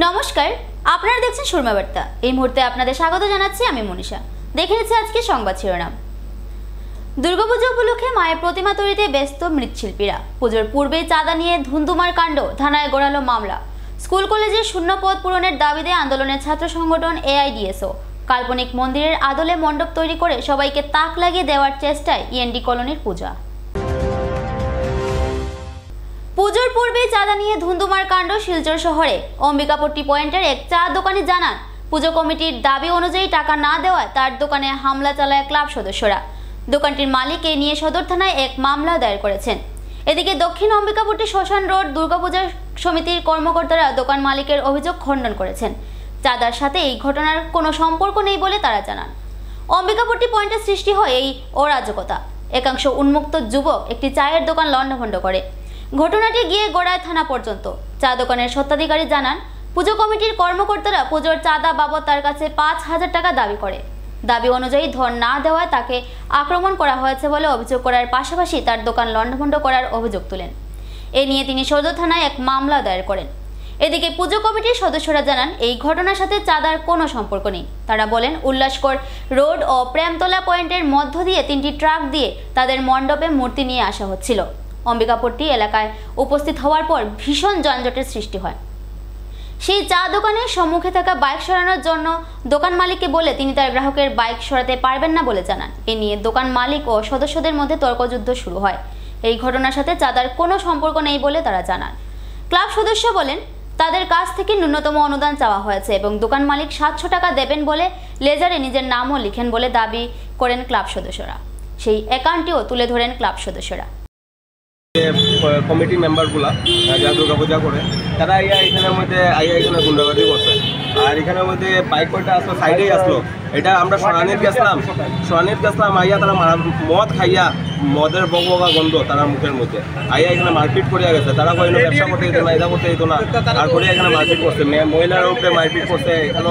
নমস্কার, আপনারা দেখছেন সুরমা বার্তা। এই মুহূর্তে আপনাদের স্বাগত জানাচ্ছি আমি মনীষা। দেখে নিচ্ছি আজকে সংবাদ শিরোনাম। দুর্গাপূজা উপলক্ষে মায়ের প্রতিমা তৈরিতে ব্যস্ত মৃৎশিল্পীরা। পুজোর পূর্বেই চাঁদা নিয়ে ধুন্ধুমার কাণ্ড, থানায় গড়ালো মামলা। স্কুল কলেজের শূন্য পদ পূরণের দাবিতে আন্দোলনের ছাত্র সংগঠন এআইডিএসও। কাল্পনিক মন্দিরের আদলে মণ্ডপ তৈরি করে সবাইকে তাক লাগিয়ে দেওয়ার চেষ্টায় ইএনডি কলোনির পূজা। পুজোর পূর্বেই চাঁদা নিয়ে ধুন্ধুমার কাণ্ড শিলচর শহরে। অম্বিকাপট্টি পয়েন্টের এক চা দোকানি জানান, পুজো কমিটির দাবি অনুযায়ী টাকা না দেওয়ায় তার দোকানে হামলা চালায় ক্লাব সদস্যরা। দোকানটির মালিক এ নিয়ে সদর থানায় এক মামলা দায়ের করেছেন। এদিকে দক্ষিণ অম্বিকাপট্টি শ্মশান রোড দুর্গাপূজা সমিতির কর্মকর্তারা দোকান মালিকের অভিযোগ খণ্ডন করেছেন। চাঁদার সাথে এই ঘটনার কোনো সম্পর্ক নেই বলে তারা জানান। অম্বিকাপট্টি পয়েন্টে সৃষ্টি হয় এই অরাজকতা। একাংশ উন্মুক্ত যুবক একটি চায়ের দোকান লণ্ডভণ্ড করে। ঘটনাটি গিয়ে গড়ায় থানা পর্যন্ত। চা দোকানের স্বত্বাধিকারী জানান, পুজো কমিটির কর্মকর্তারা পুজোর চাঁদা বাবদ তার কাছে ৫,০০০ টাকা দাবি করে। দাবি অনুযায়ী ধন না দেওয়ায় তাকে আক্রমণ করা হয়েছে বলে অভিযোগ করার পাশাপাশি তার দোকান লণ্ডভণ্ড করার অভিযোগ তোলেন। এ নিয়ে তিনি সদর থানায় এক মামলা দায়ের করেন। এদিকে পুজো কমিটির সদস্যরা জানান, এই ঘটনার সাথে চাঁদার কোনো সম্পর্ক নেই। তারা বলেন, উল্লাসকর রোড ও প্রেমতলা পয়েন্টের মধ্য দিয়ে 3টি ট্রাক দিয়ে তাদের মণ্ডপে মূর্তি নিয়ে আসা হচ্ছিল। অম্বিকাপট্টি এলাকায় উপস্থিত হওয়ার পর ভীষণ যানজটের সৃষ্টি হয়। সেই চা দোকানের সম্মুখে থাকা বাইক সরানোর জন্য দোকান মালিককে বলে তিনি তার গ্রাহকের বাইক সরাতে পারবেন না বলে জানান। এ নিয়ে দোকান মালিক ও সদস্যদের মধ্যে তর্কযুদ্ধ শুরু হয়। এই ঘটনার সাথে চাঁদার কোনো সম্পর্ক নেই বলে তারা জানান। ক্লাব সদস্য বলেন, তাদের কাছ থেকে ন্যূনতম অনুদান চাওয়া হয়েছে এবং দোকান মালিক 700 টাকা দেবেন বলে লেজারে নিজের নামও লিখেন বলে দাবি করেন ক্লাব সদস্যরা। সেই অ্যাকাউন্টটিও তুলে ধরেন ক্লাব সদস্যরা। কমিটি মেম্বারগুলা যারা দুর্গাপূজা করে তারা এখানের মধ্যে এখানে গুন্ডাগর্দি করছে। আর এখানের মধ্যে বাইক কয়টা আসলো, সাইডেই আসলো। এটা আমরা সরানির গেছিলাম তারা মদ খাইয়া, মদের বগবগা গন্ধ তারা মুখের মধ্যে এখানে মারপিট করিয়া গেছে। তারা কই ব্যবসা করতে দিত না, এটা করতে দিত না, আর করে এখানে মারপিট করছে। মহিলার উপরে মারপিট করছে, এখানে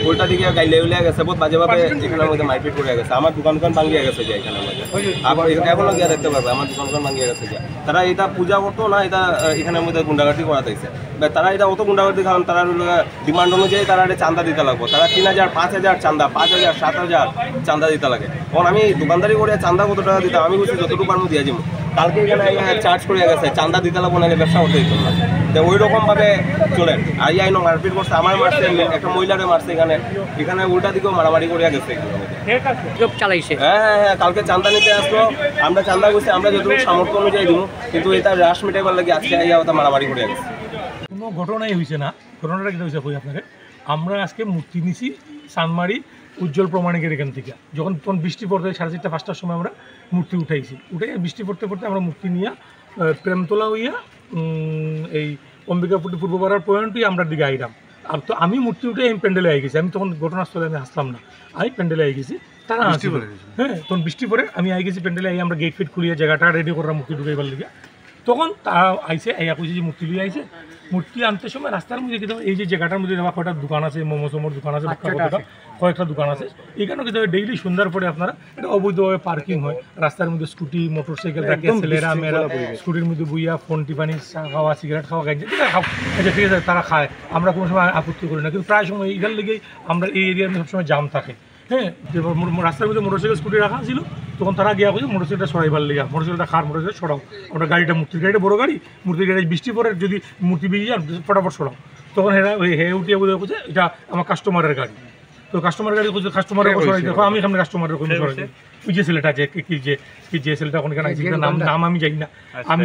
উল্টা দিকে গাইলে উলিয়া গেছে, বহুত বাজেভাবে এখানের মধ্যে মারপিট করিয়া গেছে। আমার দোকান ভাঙিয়া গেছে যে এখানের মধ্যে আবার এখনো গিয়া দেখতে পারবে আমার দোকান ভাঙিয়া গেছে যে। তারা এটা পূজা করতো না, এটা এখানের মধ্যে গুন্ডাগার্দি করা দিয়েছে। তারা এটা অত গুন্ডাগার্দি, কারণ তারা ডিমান্ড অনুযায়ী তারা চাঁদা দিতে লাগবো। তারা 3,000, 5,000 চাঁদা, 5,000, 7,000 চাঁদা দিতে লাগে। কারণ আমি দোকানদারি করে চাঁদা কত টাকা দিতাম আমি বলছি যতটুকু পারবো দিয়ে যাবো। কালকে এখানে চার্জ করে গেছে, চাঁদা দিতে লাগবো না, ব্যবসা করতে দিত না। তো ওই রকমভাবে চলে আইন মারপিট করছে, আমার মারছে, একটা মহিলারে মারছে। এখানে উল্টা দিকেও মারামারি করিয়া গেছে। হ্যাঁ, কালকে চাঁদা নিতে আসলো। আমরা চাঁদা করছি, আমরা যতটুকু সামর্থ্য অনুযায়ী দিব, কিন্তু এটা হ্রাস মেটাইবার লাগে আজকে ওটা মারামারি করিয়া গেছে। কোনো ঘটনাই হয়েছে না। ঘটনাটা কী হয়েছে কই আপনাকে, আমরা আজকে মূর্তি নিছি চানমারি উজ্জ্বল প্রমাণিকের এখান থেকে। তখন বৃষ্টি পড়তে 4:30, 5টার সময় আমরা মূর্তি উঠাইছি। বৃষ্টি পড়তে আমরা মূর্তি নিয়ে প্রেমতলা হইয়া এই অম্বিকাপট্টি পূর্বপাড়ার পয়েন্টই আমরা দিকে আইলাম। আর তো আমি মূর্তি উঠে আমি প্যান্ডেলে আই গেছি। আমি তখন ঘটনাস্থলে আমি আসলাম না, আমি প্যান্ডেলে আই গেছি। তারা আসছিল, হ্যাঁ, তখন বৃষ্টি পরে আমি আই গেছি প্যান্ডেলে। আমরা গেট ফেট খুলিয়ে জায়গাটা রেডি করার মূর্তি ঢুকাইবার লিগে। তখন তারা আইসে কইছে যে মূর্তি লিয়ে আইসে। মূর্তি আনতে সময় রাস্তার মধ্যে কিন্তু এই যে জায়গাটার মধ্যে কয়েকটা দোকান আছে, মোমোর দোকান আছে, কয়েকটা দোকান আছে। এখানেও কিন্তু ডেইলি সন্ধ্যার পরে আপনারা এটা অবৈধভাবে পার্কিং হয়। রাস্তার মধ্যে স্কুটি, মোটরসাইকেল রাখে, ছেলেরা মেয়েরা স্কুটির মধ্যে বইয়া ফোন টিপানি, চা খাওয়া, সিগারেট খাওয়া, গাঞ্জা খাও, আচ্ছা ঠিক আছে, তারা খায়, আমরা কোনো সময় আপত্তি করি না। কিন্তু প্রায় সময় এখান লেগেই আমরা এই এরিয়ার মধ্যে সবসময় জাম থাকে। হ্যাঁ, যে রাস্তার মধ্যে মোটরসাইকেল স্কুটি রাখা ছিল, তখন তারা গিয়া কইছে মোটরসাইকেলটা সরাইবার লেগে, মোটরসাইকেলটা মোটরসাইকেল সরাও। আমরা গাড়িটা মূর্তির গাড়িটা বড় গাড়ি, মূর্তির গাড়ি বৃষ্টি পরে যদি মূর্তি বেরিয়ে যান ফটাফট সরাও। তখন উঠিয়ে বোঝা করছে এটা আমার কাস্টমারের গাড়ি। তো কাস্টমারের গাড়ি করছে, কাস্টমারের সরাই দেখো, আমি এখানে কাস্টমারের কোনো সরাই দিই। ওই যে ছেলেটা যে যে ছেলেটা এখন এখানে আইসি, নাম আমি জানি না। আমি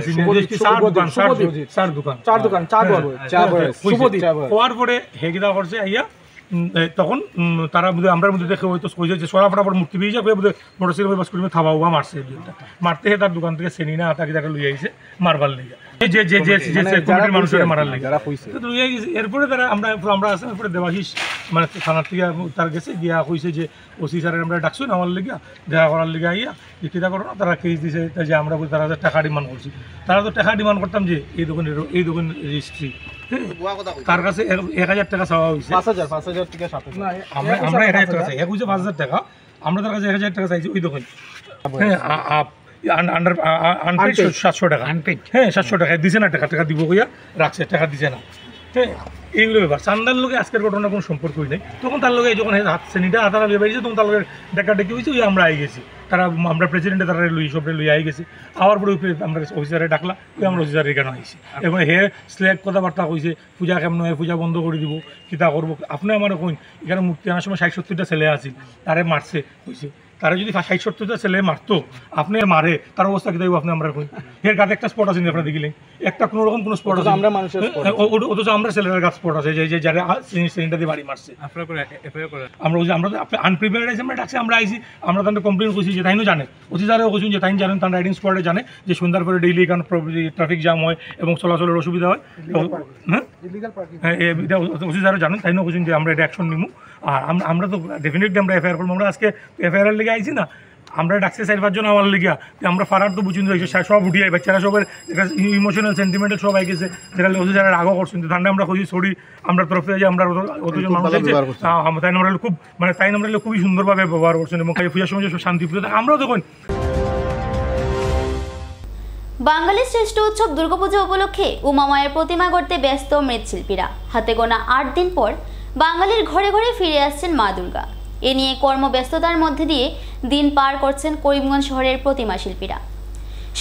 হওয়ার পরে হেগিদা করছে আইয়া। তখন তারা আমরা মধ্যে দেখে হয়তো যে সরা ফটাফট মূর্তি বেরিয়ে যাবে, মোটরসাইকেল বা স্কুটি থাবা উবা মারছে। মারতে তার দোকান থেকে সেনি না তাকে লুই আইছে মারবার লেগে, মানুষের মারার লেগে লুই আইছে। এরপরে তারা আমরা আসলাম। এরপরে দেবাশিস মানে থানার থেকে তার গেছে গিয়া কইছে যে ওসি স্যারের আমরা ডাকছুন আমার লেগে দেখা করার লেগে আইয়া যে কীটা করো না। তারা কেস দিছে যে আমরা তারা টাকা ডিমান্ড করছি। তারা তো টাকা ডিমান্ড করতাম যে এই দোকান রেজিস্ট্রি, তার কাছে 1,000 টাকা চাওয়া হয়েছে। 5,000 টাকা আমরা 1,000 টাকা চাই, 5,000 টাকা আমরা তার কাছে 1,000 টাকা চাইছি ওই দোকান। হ্যাঁ, আনপেড 700 টাকা, হ্যাঁ 700 টাকা দিছে না। টাকা দিব কইয়া রাখছে, টাকা দিছে না। হ্যাঁ এইগুলো ব্যাপার। চান্দার লোকে আজকের ঘটনা কোনো সম্পর্কই নেই। তখন তার লোকে যখন হাত শ্রেণীটা হাতারা বেরিয়েছে তখন তার লোকের ডেকাডেকি হয়েছে, ওই আমরা আই গেছি, তারা আমরা প্রেসিডেন্টে তারা লুই সব লুই আই গেছি। আবার পরে আমরা অফিসারে ডাকলা, ওই আমরা অফিসারে কেন আইছি, এবং হে স্ল্যাগ কথাবার্তা কইছে পূজা কেমন হয়, পূজা বন্ধ করে দিব, কিতা করবো। আপনি আমার কইন এখানে মূর্তি আনার সময় 60-70টা ছেলে আছিল, তারে মারছে কইছে, তারা যদি 60-70টা ছেলে মারতো আপনি মারে তার অবস্থা কি থাকবে আপনি আমরা কই। এর গাতে একটা স্পট আছে আপনারা দেখিলেন, একটা কোনো রকম কোনো স্পট আছে, আমরা মানুষের অথচ আমরা ছেলের গাছ স্পট আছে যে যারা শ্রেণীটা দিয়ে বাড়ি মারছে। আমরা আমরা আনপ্রিপেয়ার্ড আছি, আমরা ডাকছি, আমরা আইসি, আমরা তাদের কমপ্লেন করছি যে তাইনও জানে, অফিসারও কইছেন যে তাই জানেন, তার রাইডিং স্পটে জানে যে সন্ধ্যার পরে ডেইলি এখানে ট্রাফিক জ্যাম হয় এবং চলাচলের অসুবিধা হয়। হ্যাঁ এটা অফিসারও জানেন, তাইনও কইছেন যে আমরা এটা অ্যাকশন নিবো। আর আমরা তো ডেফিনেটলি আমরা এফআইআর করবো। আমরা আজকে এফআইআর লেগে আইছি না, আমরা ডাকছি 4-5 জন আমার লিগা, আমরা ফারার তো বুঝুন সব উঠিয়ে বাচ্চারা সবের একটা ইমোশনাল সেন্টিমেন্টাল সব আই গেছে, যেটা অফিসারের রাগও করছেন। ঠান্ডা আমরা খুঁজি সরি আমরা তরফ থেকে যে আমরা অতজন মানুষ তাই আমরা খুব মানে তাই আমরা খুবই সুন্দরভাবে ব্যবহার করছেন এবং পূজার সময় শান্তি পুজো আমরাও তখন। বাঙালির শ্রেষ্ঠ উৎসব দুর্গাপুজো উপলক্ষে উমামায়ের প্রতিমা গড়তে ব্যস্ত মৃৎশিল্পীরা। হাতে গোনা 8 দিন পর বাঙালির ঘরে ঘরে ফিরে আসছেন মা দুর্গা। এ নিয়ে কর্মব্যস্ততার মধ্যে দিয়ে দিন পার করছেন করিমগঞ্জ শহরের প্রতিমা শিল্পীরা।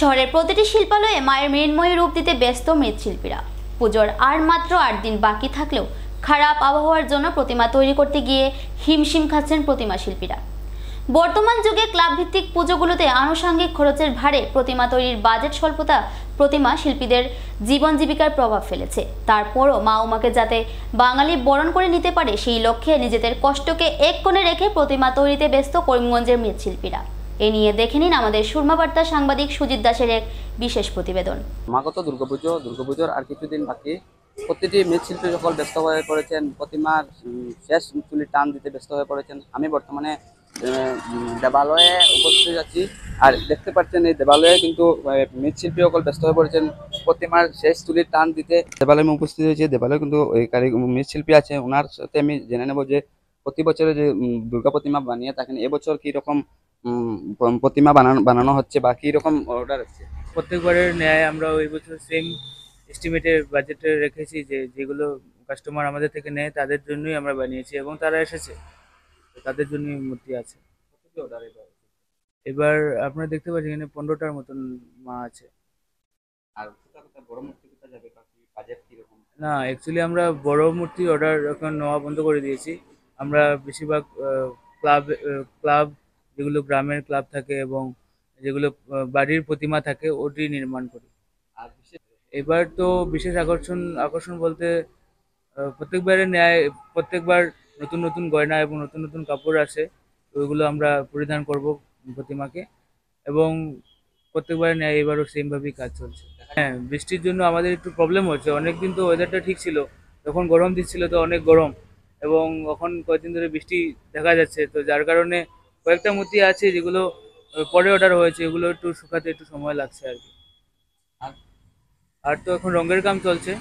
শহরের প্রতিটি শিল্পালয়ে মায়ের মৃন্ময়ী রূপ দিতে ব্যস্ত মৃৎশিল্পীরা। পুজোর আর মাত্র 8 দিন বাকি থাকলেও খারাপ আবহাওয়ার জন্য প্রতিমা তৈরি করতে গিয়ে হিমশিম খাচ্ছেন প্রতিমা শিল্পীরা। বর্তমান যুগে ক্লাব ভিত্তিক পুজোগুলোতে আনুষঙ্গিক খরচের ভারে প্রতিমা তৈরির বাজেট স্বল্পতা প্রতিমা শিল্পীদের জীবন জীবিকার প্রভাব ফেলেছে। তারপরও মা উমাকে যাতে বাঙালি বরণ করে নিতে পারে সেই লক্ষ্যে নিজেদের কষ্টকে এক কোণে রেখে প্রতিমা তৈরিতে ব্যস্ত করিমগঞ্জের মৃৎশিল্পীরা। এ নিয়ে দেখে নিন আমাদের সুরমাবার্তা সাংবাদিক সুজিত দাসের এক বিশেষ প্রতিবেদন। সমাগত দুর্গাপুজোর আর কিছুদিন বাকি। প্রতিটি মৃৎশিল্পী সকল ব্যস্ত হয়ে পড়েছেন, প্রতিমার শেষ চুলি টান দিতে ব্যস্ত হয়ে পড়েছেন। আমি বর্তমানে দেবালয়ে উপস্থিত আছি, আর দেখতে পাচ্ছেন এই দেবালয়ে কিন্তু মৃৎশিল্পী সকল ব্যস্ত হয়ে পড়েছেন প্রতিমার শেষ চুলির টান দিতে। দেবালয়ে উপস্থিত হয়েছে, দেবালয়ে কিন্তু মৃৎশিল্পী আছে, ওনার সাথে আমি জেনে নেব যে প্রতি বছরে যে দুর্গা প্রতিমা বানিয়ে থাকেন এবছর কি রকম প্রতিমা বানানো হচ্ছে বা কি রকম অর্ডার আছে। প্রত্যেকবারের ন্যায় আমরা ওই বছর সেম এস্টিমেটের বাজেটে রেখেছি, যেগুলো কাস্টমার আমাদের থেকে নেয় তাদের জন্যই আমরা বানিয়েছি এবং তারা এসেছে, তাদের জন্যই মূর্তি আছে। এবার আপনারা দেখতে পাচ্ছেন এখানে 15টার মতন মা আছে। আর বড় মূর্তি কোথা যাবে, বাজেট কি রকম? না, অ্যাকচুয়ালি আমরা বড় মূর্তি অর্ডার এখন নেওয়া বন্ধ করে দিয়েছি। আমরা বেশিরভাগ ক্লাব যেগুলো গ্রামের ক্লাব থাকে এবং যেগুলো বাড়ির প্রতিমা থাকে ওটি নির্মাণ করি। আর এবার তো বিশেষ আকর্ষণ বলতে প্রত্যেকবারের ন্যায় প্রত্যেকবার নতুন নতুন গয়না এবং নতুন নতুন কাপড় আসে, ওইগুলো আমরা পরিধান করব প্রতিমাকে এবং প্রত্যেকবারের ন্যায় এবারও সেমভাবেই কাজ চলছে। হ্যাঁ, বৃষ্টির জন্য আমাদের একটু প্রবলেম হচ্ছে। অনেকদিন তো ওয়েদারটা ঠিক ছিল, তখন গরম দিচ্ছিল, তো অনেক গরম, এবং এখন কয়েকদিন ধরে বৃষ্টি দেখা যাচ্ছে, তো যার কারণে কয়েকটা মূর্তি আছে যেগুলো পরে অর্ডার হয়েছে, এগুলো একটু শুকাতে একটু সময় লাগছে আর কি। আর তো এখন রঙের কাম চলছে,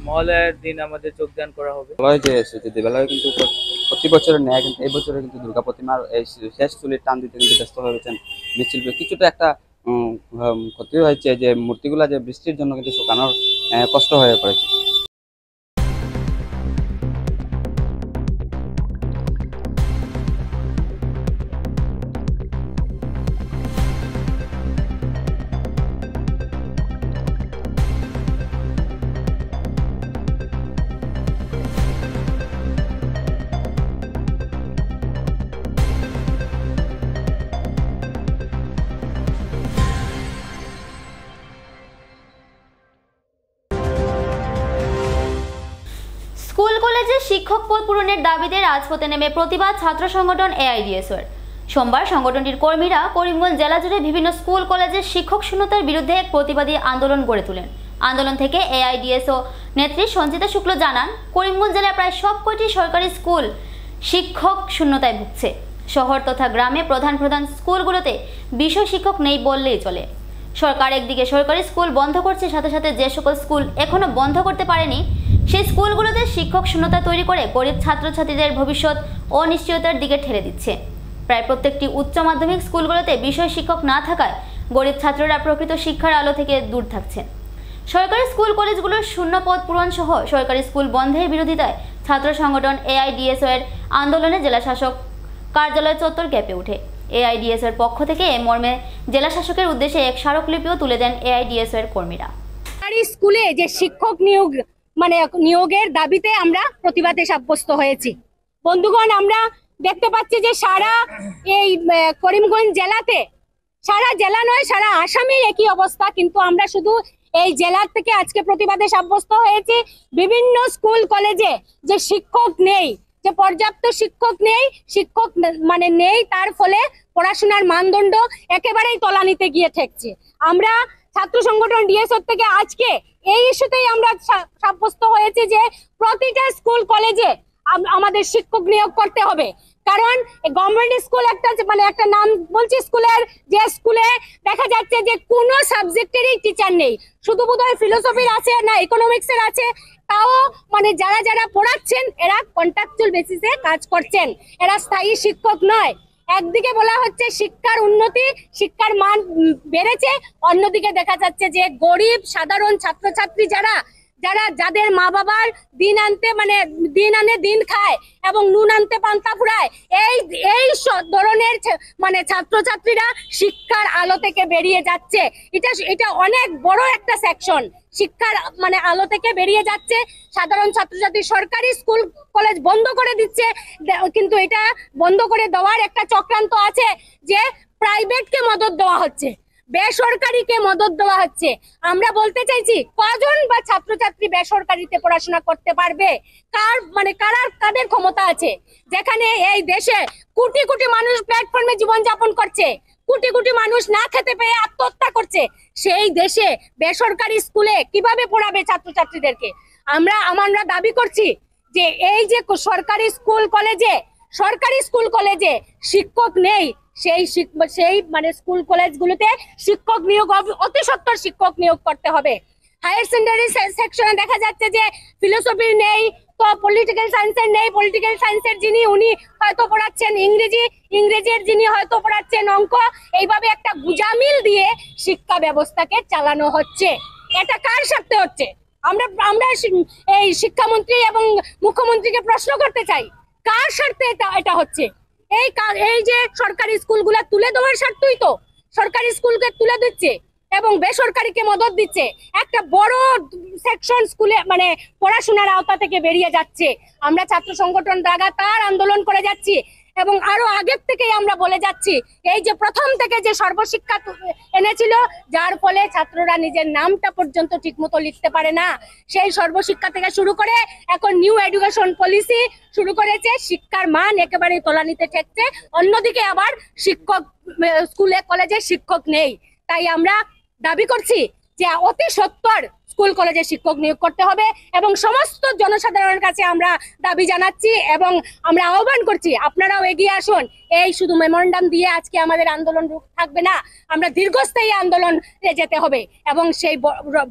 মহালয়ার দিন আমাদের যোগদান করা হবে। যে এসেছে দেবালয়ে কিন্তু প্রতি বছরের ন্যায় কিন্তু এই বছরে কিন্তু দুর্গা প্রতিমার এই শেষ চুলির টান দিতে কিন্তু ব্যস্ত হয়েছেন মৃৎশিল্পী। কিছুটা একটা ক্ষতি হয়েছে যে মূর্তিগুলা যে বৃষ্টির জন্য কিন্তু শুকানোর কষ্ট হয়ে পড়েছে। স্কুল কলেজে শিক্ষক পদ পূরণের দাবিতে রাজপথে নেমে প্রতিবাদ ছাত্র সংগঠন এআইডিএসওর। সোমবার সংগঠনটির কর্মীরা করিমগঞ্জ জেলা জুড়ে বিভিন্ন স্কুল কলেজের শিক্ষক শূন্যতার বিরুদ্ধে এক প্রতিবাদী আন্দোলন গড়ে তোলেন। আন্দোলন থেকে এআইডিএসও নেত্রী সঞ্চিতা শুক্ল জানান, করিমগঞ্জ জেলায় প্রায় সবকটি সরকারি স্কুল শিক্ষক শূন্যতায় ভুগছে। শহর তথা গ্রামে প্রধান স্কুলগুলোতে বিষয় শিক্ষক নেই বললেই চলে। সরকার একদিকে সরকারি স্কুল বন্ধ করছে, সাথে সাথে যে সকল স্কুল এখনো বন্ধ করতে পারেনি সেই স্কুলগুলোতে শিক্ষক শূন্যতা তৈরি করে গরিব ছাত্রছাত্রীদের ভবিষ্যৎ অনিশ্চয়তার দিকে ঠেলে দিচ্ছে। প্রায় প্রত্যেকটি উচ্চ মাধ্যমিক স্কুলগুলোতে বিষয় শিক্ষক না থাকায় গরিব ছাত্ররা প্রকৃত শিক্ষার আলো থেকে দূর থাকছেন। সরকারি স্কুল কলেজগুলোর শূন্য পদ পূরণ সহ সরকারি স্কুল বন্ধের বিরোধিতায় ছাত্র সংগঠন এআইডিএসও এর আন্দোলনে জেলা শাসক কার্যালয় চত্বর কেঁপে ওঠে। এআইডিএসও এর পক্ষ থেকে এ মর্মে জেলা শাসকের উদ্দেশ্যে এক স্মারকলিপিও তুলে দেন এআইডিএসও এর কর্মীরা। স্কুলে যে শিক্ষক নিয়োগের দাবিতে আমরা প্রতিবাদে সাব্যস্ত হয়েছি। বন্ধুগণ, আমরা দেখতে পাচ্ছি যে সারা এই করিমগঞ্জ জেলাতে, সারা জেলা নয় সারা আসামের একই অবস্থা, কিন্তু আমরা শুধু এই জেলার থেকে আজকে প্রতিবাদে সাব্যস্ত হয়েছি। বিভিন্ন স্কুল কলেজে যে শিক্ষক নেই, যে পর্যাপ্ত শিক্ষক নেই, নেই, তার ফলে পড়াশোনার মানদণ্ড একেবারেই তলানিতে গিয়ে ঠেকছে। আমরা ছাত্র সংগঠন ডিএসও থেকে আজকে এই ইস্যুতেই আমরা সাব্যস্ত হয়েছে যে প্রতিটা স্কুল কলেজে আমাদের শিক্ষক নিয়োগ করতে হবে। কারণ গভর্নমেন্ট স্কুল একটা নাম বলছি স্কুলের, যে স্কুলে দেখা যাচ্ছে যে কোনো সাবজেক্টেরই টিচার নেই, শুধু বোধহয় ফিলোসফির আছে না ইকোনমিক্সের আছে, তাও যারা পড়াচ্ছেন এরা কন্ট্রাকচুয়াল বেসিসে কাজ করছেন, এরা স্থায়ী শিক্ষক নয়। একদিকে বলা হচ্ছে শিক্ষার উন্নতি, শিক্ষার মান বেড়েছে, অন্যদিকে দেখা যাচ্ছে যে গরিব সাধারণ ছাত্রছাত্রী যাদের মা বাবার দিন আনে দিন খায় এবং নুন আনতে পান্তা ফুরায়, এই ধরনের ছাত্রছাত্রীরা শিক্ষার আলো থেকে বেরিয়ে যাচ্ছে। এটা অনেক বড় একটা সেকশন, শিক্ষার আলো থেকে বেরিয়ে যাচ্ছে। সাধারণ ছাত্রছাত্রী সরকারি স্কুল কলেজ বন্ধ করে দিচ্ছে, কিন্তু এটা বন্ধ করে দেওয়ার একটা চক্রান্ত আছে যে প্রাইভেটকে মদত দেওয়া হচ্ছে, বেসরকারিকে মদত দেওয়া হচ্ছে। আমরা বলতে চাইছি, কজন বা ছাত্রছাত্রী বেসরকারিতে পড়াশোনা করতে পারবে? কাদের ক্ষমতা আছে? যেখানে এই দেশে কোটি কোটি মানুষ প্ল্যাটফর্মে জীবনযাপন করছে, কোটি কোটি মানুষ না খেতে পেয়ে আত্মহত্যা করছে, সেই দেশে বেসরকারি স্কুলে কিভাবে পড়াবে ছাত্রছাত্রীদেরকে? আমরা দাবি করছি যে এই যে সরকারি স্কুল কলেজে শিক্ষক নেই, সেই স্কুল কলেজগুলোতে শিক্ষক নিয়োগ, অতি সত্বর শিক্ষক নিয়োগ করতে হবে। হায়ার সেকেন্ডারি সেকশনে দেখা যাচ্ছে যে ফিলোসফির নেই, তো পলিটিক্যাল সায়েন্সের নেই, পলিটিক্যাল সায়েন্সের উনি হয়তো পড়াচ্ছেন ইংরেজির যিনি হয়তো পড়াচ্ছেন অঙ্ক। এইভাবে একটা গুজামিল দিয়ে শিক্ষা ব্যবস্থাকে চালানো হচ্ছে। এটা কার স্বার্থে হচ্ছে? আমরা এই শিক্ষামন্ত্রী এবং মুখ্যমন্ত্রীকে প্রশ্ন করতে চাই, কার স্বার্থে এটা হচ্ছে? এই যে সরকারি স্কুলগুলো তুলে দেওয়ার স্বার্থই তো সরকারি স্কুলকে তুলে দিচ্ছে এবং বেসরকারিকে মদত দিচ্ছে। একটা বড় সেকশন স্কুলে পড়াশোনার আওতা থেকে বেরিয়ে যাচ্ছে। আমরা ছাত্র সংগঠন লাগাতার আন্দোলন করে যাচ্ছি এবং আরো আগের থেকেই আমরা বলে যাচ্ছি, এই যে প্রথম থেকে যে সর্বশিক্ষা এনেছিল, যার ফলে ছাত্ররা নিজের নামটা পর্যন্ত ঠিকমতো লিখতে পারে না, সেই সর্বশিক্ষা থেকে শুরু করে এখন নিউ এডুকেশন পলিসি শুরু করেছে, শিক্ষার মান একেবারেই তলানিতে ঠেকছে। অন্যদিকে আবার স্কুলে কলেজে শিক্ষক নেই। তাই আমরা দাবি করছি যে অতি সত্বর স্কুল কলেজে শিক্ষক নিয়োগ করতে হবে এবং সমস্ত জনসাধারণের কাছে আমরা দাবি জানাচ্ছি এবং আমরা আহ্বান করছি, আপনারাও এগিয়ে আসুন। এই শুধু মেমোরেন্ডাম দিয়ে আজকে আমাদের আন্দোলন থাকবে না, আমরা দীর্ঘস্থায়ী আন্দোলনে যেতে হবে এবং সেই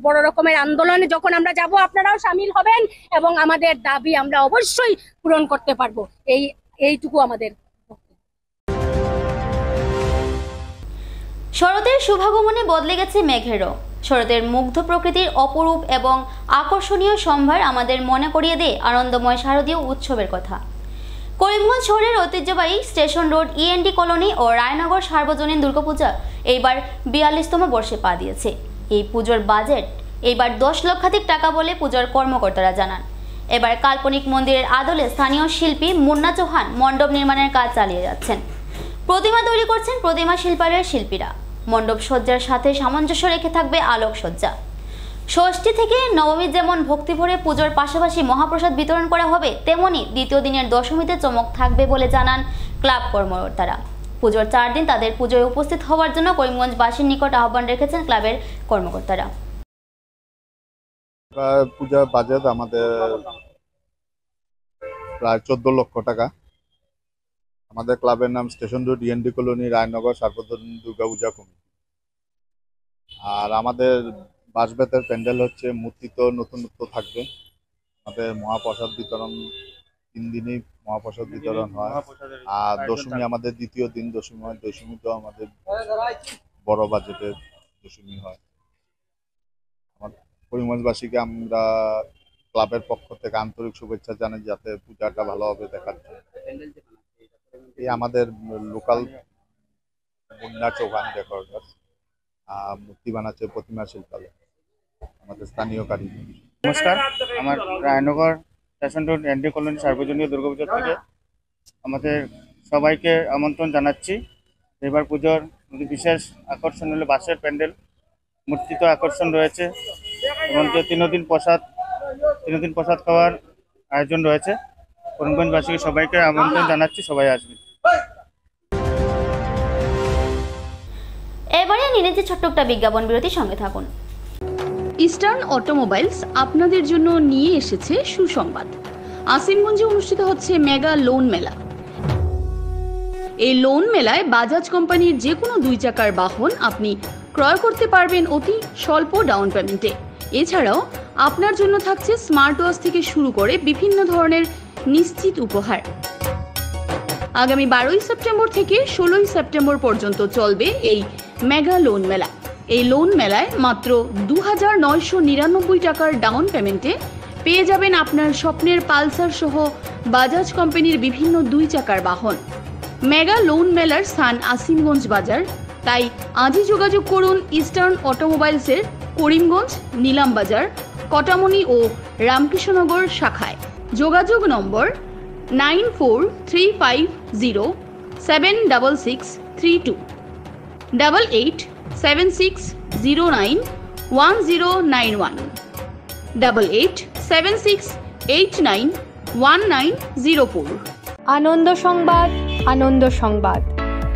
বড় রকমের আন্দোলনে যখন আমরা যাব, আপনারাও সামিল হবেন এবং আমাদের দাবি আমরা অবশ্যই পূরণ করতে পারবো। এইটুকু আমাদের। শরতের শুভাগমনে বদলে গেছে মেঘের রং। শরতের মুগ্ধ প্রকৃতির অপরূপ এবং আকর্ষণীয় সম্ভার আমাদের মনে করিয়ে দেয় আনন্দময় শারদীয় উৎসবের কথা। করিমগঞ্জ শহরের ঐতিহ্যবাহী স্টেশন রোড ইএনডি কলোনি ও রায়নগর সার্বজনীন দুর্গাপূজা এইবার 42তম বর্ষে পা দিয়েছে। এই পুজোর বাজেট এইবার 10 লক্ষাধিক টাকা বলে পুজোর কর্মকর্তারা জানান। এবার কাল্পনিক মন্দিরের আদলে স্থানীয় শিল্পী মুন্না চৌহান মণ্ডপ নির্মাণের কাজ চালিয়ে যাচ্ছেন। প্রতিমা তৈরি করছেন প্রতিমা শিল্পালয়ের শিল্পীরা। মণ্ডপ সজ্জার সাথে সামঞ্জস্য রেখে থাকবে আলোকসজ্জা। ষষ্ঠী থেকে নবমী যেমন ভক্তি ভরে পুজোর পাশাপাশি মহাপ্রসাদ বিতরণ করা হবে, তেমনি দ্বিতীয় দিনের দশমীতে চমক থাকবে বলে জানান ক্লাব কর্মকর্তারা। পুজোর 4 দিন তাদের পুজোয় উপস্থিত হওয়ার জন্য করিমগঞ্জবাসীর নিকট আহ্বান রেখেছেন ক্লাবের কর্মকর্তারা। পূজার বাজেট আমাদের প্রায় 14 লক্ষ টাকা। আমাদের ক্লাবের নাম station road END colony Raynagar সার্বজনীন দুর্গাপূজা কমিটি। আর আমাদের বাঁশবেতের প্যান্ডেল হচ্ছে, মূর্তি তো নতুনত্ব থাকবে। আমাদের মহাপ্রসাদ বিতরণ 3 দিনই মহাপ্রসাদ বিতরণ হয়। আর দশমী আমাদের দ্বিতীয় দিন, দশমী তো আমাদের বড় বাজেটের দশমী হয়। করিমগঞ্জবাসীকে আমরা ক্লাবের পক্ষ থেকে আন্তরিক শুভেচ্ছা জানাই, যাতে পূজাটা ভালোভাবে দেখার জন্য। এই আমাদের লোকাল মুন্না চৌহান রেকর্ডার মূর্তি বানাচ্ছে প্রতিমা শিল্পালয়, আমাদের স্থানীয় কারিগর। নমস্কার, আমার Raynagar station road ND colony সার্বজনীয় দুর্গাপূজা থেকে আমাদের সবাইকে আমন্ত্রণ জানাচ্ছি। এবার পুজোর বিশেষ আকর্ষণ হলো বাঁশের প্যান্ডেল, মূর্তি তো আকর্ষণ রয়েছে, এমনকি তিন দিন প্রসাদ খাওয়ার আয়োজন রয়েছে। করিমগঞ্জবাসীকে সবাইকে আমন্ত্রণ জানাচ্ছি, সবাই আসবেন। এবারে নিয়ে ছোট্ট একটা বিজ্ঞাপন বিরতি, সঙ্গে থাকুন। ইস্টার্ন অটোমোবাইলস আপনাদের জন্য নিয়ে এসেছে সুসংবাদ। আসিমগঞ্জে অনুষ্ঠিত হচ্ছে মেগা লোন মেলা। এই লোন মেলায় বাজাজ কোম্পানির যে কোনো 2 চাকার বাহন আপনি ক্রয় করতে পারবেন অতি স্বল্প ডাউন পেমেন্টে। এছাড়াও আপনার জন্য থাকছে স্মার্ট ওয়াচ থেকে শুরু করে বিভিন্ন ধরনের নিশ্চিত উপহার। আগামী 12ই সেপ্টেম্বর থেকে 16ই সেপ্টেম্বর পর্যন্ত চলবে এই মেগা লোন মেলা। এই লোন মেলায় মাত্র 2,999 টাকার ডাউন পেমেন্টে পেয়ে যাবেন আপনার স্বপ্নের পালসার সহ বাজাজ কোম্পানির বিভিন্ন 2 চাকার বাহন। মেগা লোন মেলার স্থান আসিমগঞ্জ বাজার, তাই আজই যোগাযোগ করুন ইস্টার্ন অটোমোবাইলসের করিমগঞ্জ, নিলামবাজার, কটামনি ও রামকৃষ্ণনগর শাখায়। যোগাযোগ নম্বর 9435076632, 8876091091, 8876891904। আনন্দ সংবাদ, আনন্দ সংবাদ।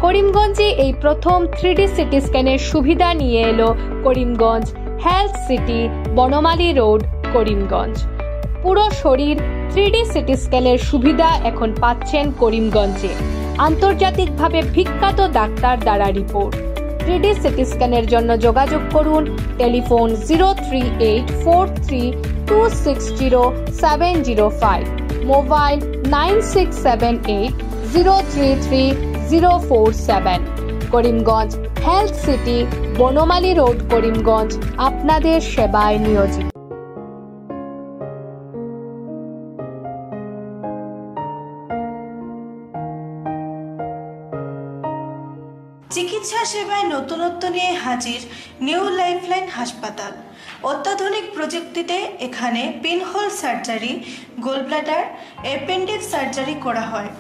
করিমগঞ্জে এই প্রথম 3D সিটি স্ক্যানের সুবিধা নিয়ে এলো Karimganj health city, Banamali road, Karimganj. পুরো শরীর 3D সিটি স্ক্যানের সুবিধা এখন পাচ্ছেন করিমগঞ্জে। আন্তর্জাতিকভাবে বিখ্যাত ডাক্তার দ্বারা রিপোর্ট। 3D সিটি স্ক্যানের জন্য যোগাযোগ করুন telephone 03843260705, mobile 9678033047। Karimganj health city, Banamali road, Karimganj আপনাদের সেবায় নিয়োজিত। চিকিৎসা সেবায় নতুনত্ব নিয়ে হাজির নিউ লাইফলাইন হাসপাতাল। অত্যাধুনিক প্রযুক্তিতে এখানে pinhole surgery, gallbladder, appendix surgery করা হয়।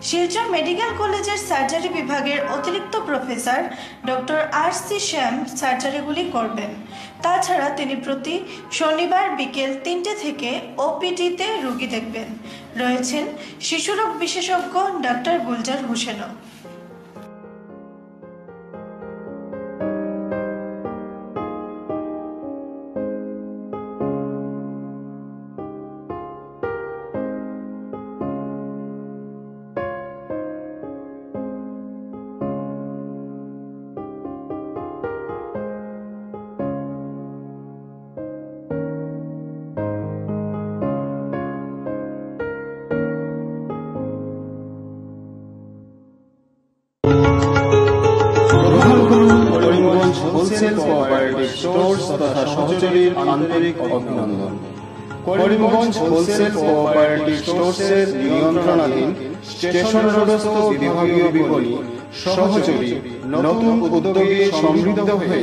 শিলচর মেডিকেল কলেজের সার্জারি বিভাগের অতিরিক্ত প্রফেসর ডক্টর RC শ্যাম সার্জারিগুলি করবেন। তাছাড়া তিনি প্রতি শনিবার বিকেল 3টে থেকে OPD-তে রোগী দেখবেন। রয়েছেন শিশুরোগ বিশেষজ্ঞ ডক্টর গুলজার হোসেনও। হোলসেল কোঅপারেটিভ স্টোর্স তথা সহযোগীর আন্তরিক অভিনন্দন। করিমগঞ্জ হোলসেল কোঅপারেটিভ স্টোর্সের নিয়ন্ত্রণাধীন স্টেশন রোডস্থ বিভাগীয় বিপণী সহযোগী নতুন উদ্যোগে সমৃদ্ধ হয়ে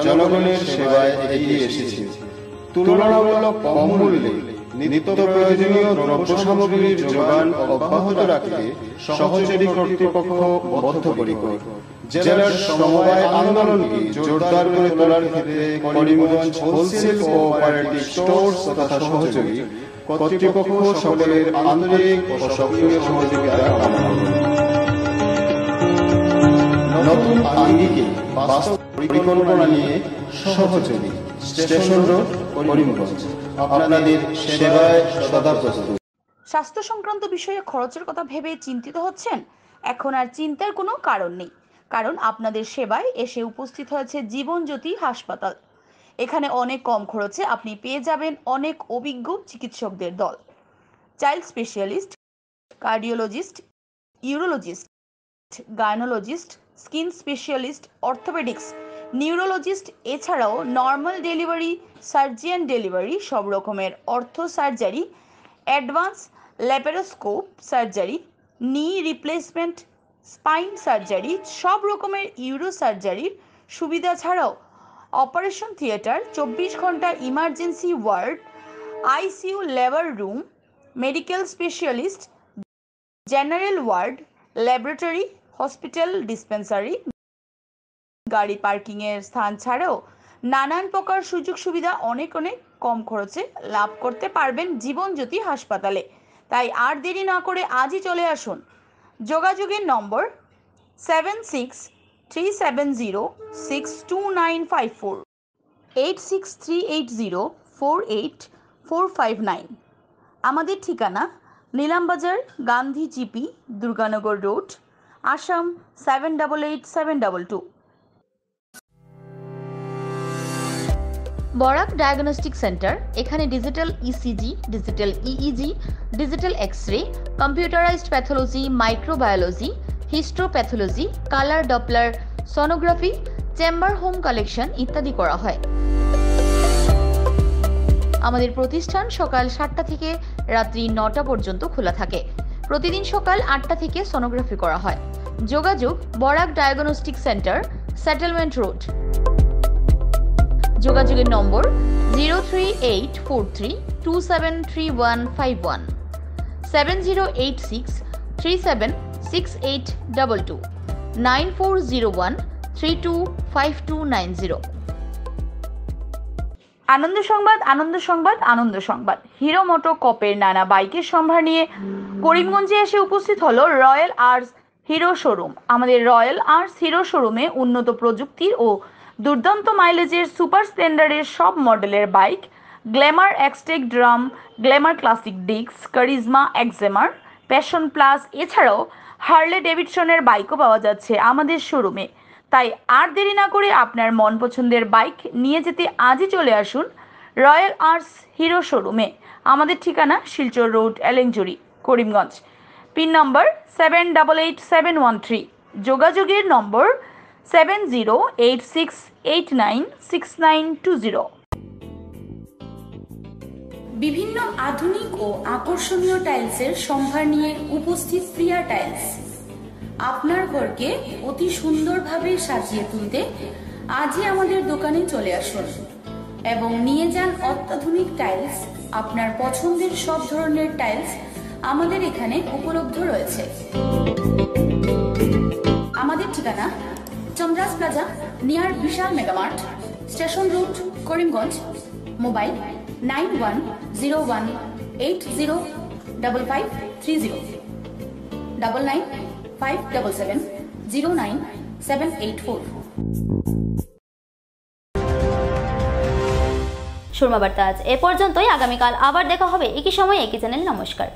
জনগণের সেবায় এগিয়ে এসেছে। তুলনামূলক কম মূল্যে নিত্য প্রয়োজনীয় দ্রব্য সামগ্রীর যোগান অব্যাহত রাখতে সহযোগী কর্তৃপক্ষ বদ্ধপরিকর। জেলার সমবায় আন্দোলনকে জোরদার করে তোলার ক্ষেত্রে করিমগঞ্জ হোলসেল কোঅপারেটিভ স্টোর্স তথা সহযোগী কর্তৃপক্ষ সকলের আন্তরিক ও সক্রিয় সহযোগিতা কামনা করে। নতুন আঙ্গিকে বাস্তব পরিকল্পনা নিয়ে সহযোগী স্টেশন রোড, করিমগঞ্জ আপনাদের সেবায় সদা প্রস্তুত। স্বাস্থ্য সংক্রান্ত বিষয়ে খরচের কথা ভেবে চিন্তিত হচ্ছেন? এখন আর চিন্তার কোনো কারণ নেই, কারণ আপনাদের সেবায় এসে উপস্থিত হয়েছে জীবনজ্যোতি হাসপাতাল। এখানে অনেক কম খরচে আপনি পেয়ে যাবেন অনেক অভিজ্ঞ চিকিৎসকদের দল। Child specialist, cardiologist, urologist, gynaecologist, skin specialist, orthopaedics, neurologist এছাড়াও নর্মাল ডেলিভারি, সার্জিয়ান ডেলিভারি, সব রকমের ortho surgery, advance laparoscope surgery, knee replacement, spine surgery, সব রকমের ইউরো সার্জারির সুবিধা ছাড়াও অপারেশন থিয়েটার, 24 ঘন্টা emergency ward, ICU labour room, medical specialist, general ward, laboratory, hospital dispensary, গাড়ি পার্কিংয়ের স্থান ছাড়াও নানান প্রকার সুযোগ সুবিধা অনেক কম খরচে লাভ করতে পারবেন জীবনজ্যোতি হাসপাতালে। তাই আর দেরি না করে আজই চলে আসুন। যোগাযোগের নম্বর 7637062954, 8638048459। আমাদের ঠিকানা Nilambazar, Gandhi GP, Durganagar road, Assam 788722। Barak diagnostic centre, এখানে digital ECG, digital EEG, digital X ray, computerised pathology, microbiology, histopathology, colour Doppler sonography, chamber home collection ইত্যাদি করা হয়। আমাদের প্রতিষ্ঠান সকাল 7টা থেকে রাত্রি 9টা পর্যন্ত খোলা থাকে। প্রতিদিন সকাল 8টা থেকে সোনোগ্রাফি করা হয়। যোগাযোগ Barak diagnostic centre, settlement road. যোগাযোগের নম্বর 03843273151, 7086376822, 9401325290। আনন্দ সংবাদ, আনন্দ সংবাদ, আনন্দ সংবাদ। হিরো মোটো কপের নানা বাইকের সম্ভার নিয়ে করিমগঞ্জে এসে উপস্থিত হলো রয়্যাল আর্টস হিরো শোরুম। আমাদের রয়্যাল আর্টস হিরো শোরুমে উন্নত প্রযুক্তির ও দুর্দান্ত মাইলেজের সুপার স্প্লেন্ডারের সব মডেলের bike, Glamour Xtec drum, Glamour classic ডিক্স, কারিজমা এক্সেমার, প্যাশন প্লাস, এছাড়াও হার্লে ডেভিডসনের বাইকও পাওয়া যাচ্ছে আমাদের শোরুমে। তাই আর দেরি না করে আপনার মন পছন্দের বাইক নিয়ে যেতে আজই চলে আসুন রয়্যাল আর্টস হিরো শোরুমে। আমাদের ঠিকানা শিলচর রোড, এলেংজুরি, করিমগঞ্জ। পিন নম্বর 788713। যোগাযোগের নম্বর 7086896920। বিভিন্ন আধুনিক ও আকর্ষণীয় টাইলসের সম্ভার নিয়ে উপস্থিত প্রিয়া টাইলস। আপনার ঘরকে অতি সুন্দরভাবে সাজিয়ে তুলতে আজই আমাদের দোকানে চলে আসুন এবং নিয়ে যান অত্যাধুনিক টাইলস। আপনার পছন্দের সব ধরনের টাইলস আমাদের এখানে উপলব্ধ রয়েছে। আমাদের ঠিকানা Chandras plaza, near Vishal Megamart, station road, Karimganj. Mobile 9101805530, 9957709784। Surma Barta আজ এ পর্যন্তই। আগামীকাল আবার দেখা হবে একই সময় একই চ্যানেল। নমস্কার।